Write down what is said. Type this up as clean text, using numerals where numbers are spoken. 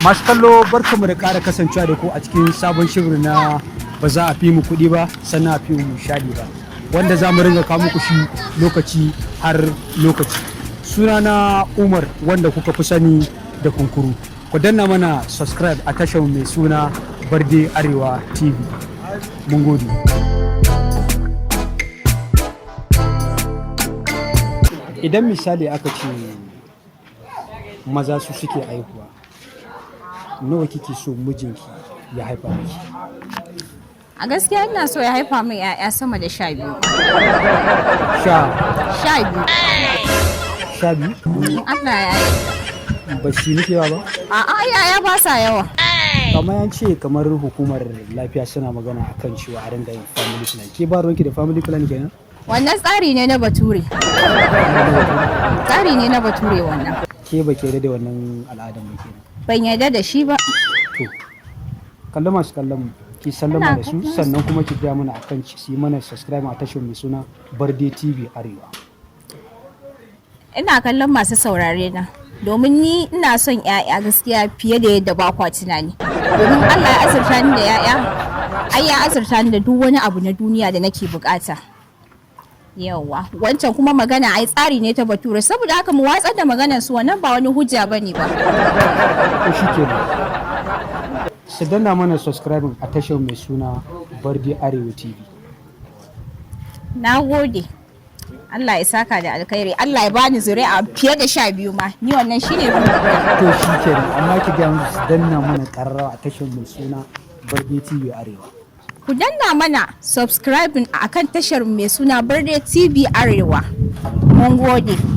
Masu kallo barkamu da ƙara kasancewa da ku a cikin sabon shirin na ba za a fi mu kuɗi ba sannan a fi mu shaɗi ba, wanda za mu ringa kawo muku shi lokaci har lokaci. Sunana Umar wanda kuka fi sani da kunkuru. Ku danna mana subscribe a tashar mai suna Barde Arewa TV. Mun gode. Idan misali aka ce maza su suke haihuwa, nawa kike so mijinki ya haifa miki? A gaskiya ina so ya haifa min 'ya'ya sama da 12. Sha 12. sha biyu? Allah ya yi. Ba shi nake yawa ba? A'a, yaya ba sa yawa. Kamar yan ce kamar hukumar lafiya suna magana akan cewa a ringa yin family plan. Ke ba ruwanki da family plan kenan? Wannan tsari ne na bature. Tsari ne na bature wannan. Ke ba ke da wannan al'adar mu kenan? Ban yarda da shi ba. To, kallon masu kallon mu, ki sallama da su sannan kuma ki gaya mana akan su yi mana subscribe a tashar mai suna Barde TV Arewa. Ina kallon masu saurare na. Domin ni ina son 'ya'ya gaskiya fiye da yadda ba kwa tunani. Domin Allah ya azurta ni da 'ya'ya, ai ya azurta ni da duk wani abu na duniya da nake bukata. Yawwa, wancan kuma magana ai tsari ne ta bature, saboda haka mu watsar da maganar su, wannan ba wani hujja bane ba. To shikenan. Su danna mana subscribe a tashar mai suna Barde Arewa TV. Na gode. Allah ya saka da alkhairi. Allah ya bani zuri'a fiye da 12 ma. Ni wannan shine To shikenan, amma ki ga su danna mana karrawa a tashar mai suna Barde TV Arewa. Ku danna mana subscribing a kan tashar mai suna Barde TV Arewa. Mun gode.